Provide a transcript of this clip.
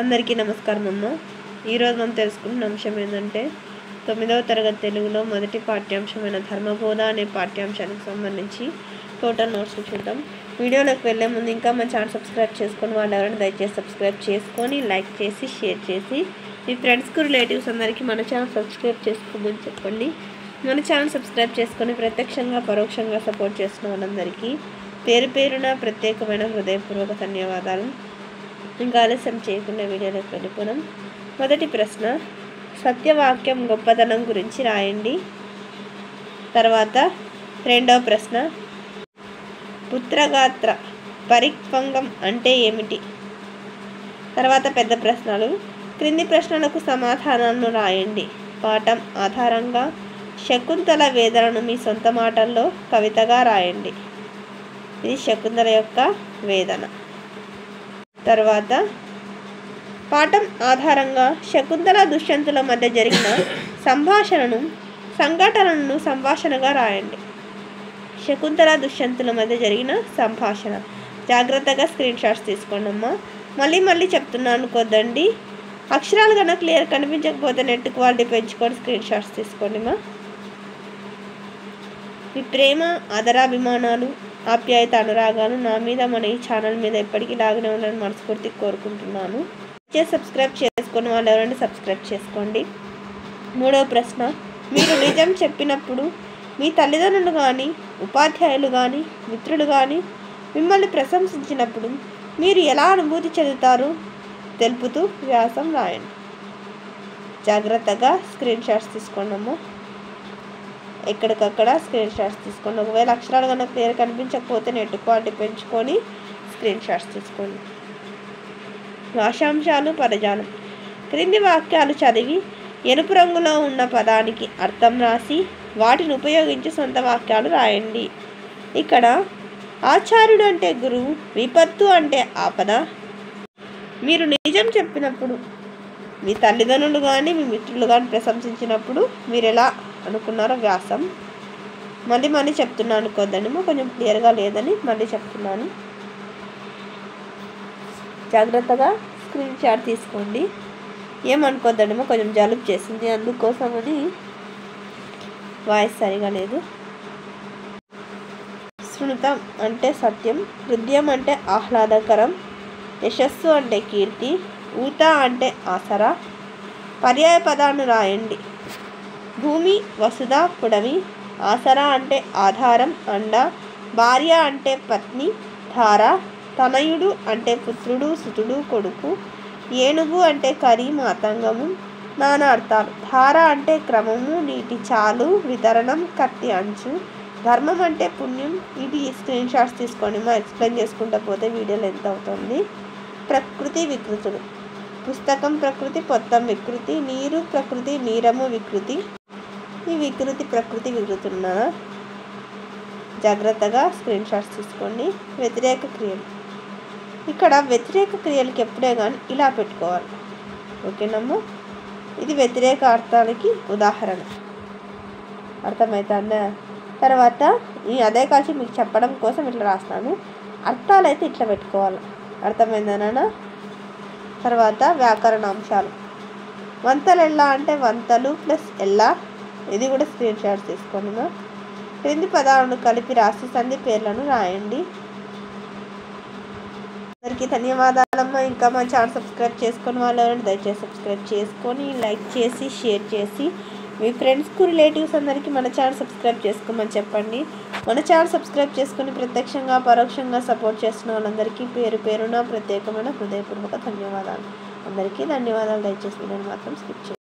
అందరికీ నమస్కారం అమ్మ. ఈరోజు మనం తెలుసుకున్న అంశం ఏంటంటే 9వ తరగతి తెలుగులో మొదటి పాఠ్యాంశమైన ధర్మబోధ అనే పాఠ్యాంశానికి సంబంధించి టోటల్ నోట్స్ చూద్దాం. వీడియోలోకి వెళ్ళే ముందు ఇంకా మన ఛానల్ సబ్స్క్రైబ్ చేసుకొని వాళ్ళు ఎవరైనా దయచేసి సబ్స్క్రైబ్ చేసుకొని లైక్ చేసి షేర్ చేసి మీ ఫ్రెండ్స్కి రిలేటివ్స్ అందరికీ మన ఛానల్ సబ్స్క్రైబ్ చేసుకోమని చెప్పండి. మన ఛానల్ సబ్స్క్రైబ్ చేసుకొని ప్రత్యక్షంగా పరోక్షంగా సపోర్ట్ చేస్తున్న వాళ్ళందరికీ పేరు పేరున ప్రత్యేకమైన హృదయపూర్వక ధన్యవాదాలు. ఇంకా ఆలస్యం చేయకుండా వీడియోలోకి వెళ్ళిపోదాం. మొదటి ప్రశ్న, సత్యవాక్యం గొప్పతనం గురించి రాయండి. తర్వాత రెండవ ప్రశ్న, పుత్రగాత్ర పరిక్వంగం అంటే ఏమిటి? తర్వాత పెద్ద ప్రశ్నలు, క్రింది ప్రశ్నలకు సమాధానాలను రాయండి. పాఠం ఆధారంగా శకుంతల వేదనను మీ సొంత మాటల్లో కవితగా రాయండి. ఇది శకుంతల యొక్క వేదన. తర్వాత పాఠం ఆధారంగా శకుంతల దుష్యంతుల మధ్య జరిగిన సంఘటనను సంభాషణగా రాయండి. శకుంతల దుష్యంతుల మధ్య జరిగిన సంభాషణ. జాగ్రత్తగా స్క్రీన్ షాట్స్ తీసుకోండి అమ్మా. మళ్ళీ చెప్తున్నాను అనుకోద్దండి. అక్షరాలు కన్నా క్లియర్ కనిపించకపోతే నెట్ క్వాలిటీ పెంచుకొని స్క్రీన్ షాట్స్ తీసుకోండి అమ్మా. మీ ప్రేమ, ఆదరాభిమానాలు, ఆప్యాయత, అనురాగాలు నా మీద, మన ఈ ఛానల్ మీద ఎప్పటికీ లాగానే ఉండాలని మనస్ఫూర్తిగా కోరుకుంటున్నాను. సబ్స్క్రైబ్ చేసుకుని వాళ్ళు ఎవరైనా సబ్స్క్రైబ్ చేసుకోండి. మూడవ ప్రశ్న, మీరు నిజం చెప్పినప్పుడు మీ తల్లిదండ్రులు కానీ, ఉపాధ్యాయులు కానీ, మిత్రులు కానీ మిమ్మల్ని ప్రశంసించినప్పుడు మీరు ఎలా అనుభూతి చెందుతారు తెలుపుతూ వ్యాసం రాయండి. జాగ్రత్తగా స్క్రీన్ షాట్స్ తీసుకోండి అమ్మా. ఎక్కడికక్కడ స్క్రీన్ షాట్స్ తీసుకోండి. ఒకవేళ అక్షరాలు కన్నా క్లియర్ కనిపించకపోతే నెట్ క్వాలిటీ పెంచుకొని స్క్రీన్ షాట్స్ తీసుకోండి. భాషాంశాలు, పదజాలం. క్రింది వాక్యాలు చదివి ఎరుపు రంగులో ఉన్న పదానికి అర్థం రాసి వాటిని ఉపయోగించి సొంత వాక్యాలు రాయండి. ఇక్కడ ఆచార్యుడు అంటే గురువు, విపత్తు అంటే ఆపద. మీరు నిజం చెప్పినప్పుడు మీ తల్లిదండ్రులు కానీ, మీ మిత్రులు కానీ ప్రశంసించినప్పుడు మీరు ఎలా అనుకున్నారో వ్యాసం. మళ్ళీ చెప్తున్నాను అనుకోద్దండి, కొంచెం క్లియర్గా లేదని మళ్ళీ చెప్తున్నాను. జాగ్రత్తగా స్క్రీన్ షాట్ తీసుకోండి. ఏమనుకోద్దండి, కొంచెం జలుబు చేసింది, అందుకోసమని వాయిస్ సరిగా లేదు. శృణుతం అంటే సత్యం, హృదయం అంటే ఆహ్లాదకరం, యశస్సు అంటే కీర్తి, ఊత అంటే ఆసరా. పర్యాయ పదాన్ని రాయండి. భూమి, వసుధ, పుడమి. ఆసరా అంటే ఆధారం, అండ. భార్య అంటే పత్ని, ధార. తనయుడు అంటే పుత్రుడు, సుతుడు, కొడుకు. ఏనుగు అంటే కరి, మాతంగము. నానా అర్థాలు. ధార అంటే క్రమము, నీటి చాలు, వితరణం, కత్తి అంచు. ధర్మం అంటే పుణ్యం. ఇది స్క్రీన్ షాట్స్ తీసుకోండి. ఎక్స్ప్లెయిన్ చేసుకుంటూ పోతే వీడియోలు ఎంత అవుతుంది. ప్రకృతి, వికృతులు. పుస్తకం ప్రకృతి, పొత్తం వికృతి. నీరు ప్రకృతి, నీరము వికృతి. ఈ వికృతి, ప్రకృతి, వికృతున్నా జాగ్రత్తగా స్క్రీన్ షాట్స్ తీసుకోండి. వ్యతిరేక క్రియలు. ఇక్కడ వ్యతిరేక క్రియలకి ఎప్పుడే కానీ ఇలా పెట్టుకోవాలి. ఓకేనమ్మా. ఇది వ్యతిరేక అర్థాలకి ఉదాహరణ. అర్థమవుతుందా? తర్వాత అదే కాల్చి మీకు చెప్పడం కోసం ఇట్లా రాస్తాను. అర్థాలు అయితే ఇట్లా పెట్టుకోవాలి. అర్థమైందనా? తర్వాత వ్యాకరణ అంశాలు. వంతలు ఎల్లా అంటే వంతలు ప్లస్ ఎల్లా. ఇది కూడా స్క్రీన్ షాట్స్ తీసుకోండి. క్రింది పదాలను కలిపి రాసి సంధి పేర్లను రాయండి. అందరికీ ధన్యవాదాలమ్మా. ఇంకా మా ఛానల్ సబ్స్క్రైబ్ చేసుకుని వాళ్ళు ఎవరైనా దయచేసి సబ్స్క్రైబ్ చేసుకొని లైక్ చేసి షేర్ చేసి మీ ఫ్రెండ్స్కు రిలేటివ్స్ అందరికీ మన ఛానల్ సబ్స్క్రైబ్ చేసుకోమని చెప్పండి. మన ఛానల్ సబ్స్క్రైబ్ చేసుకుని ప్రత్యక్షంగా పరోక్షంగా సపోర్ట్ చేస్తున్న వాళ్ళందరికీ పేరు పేరున ప్రత్యేకమైన హృదయపూర్వక ధన్యవాదాలు. అందరికీ ధన్యవాదాలు. దయచేసి నేను మాత్రం స్కిప్ చేయండి.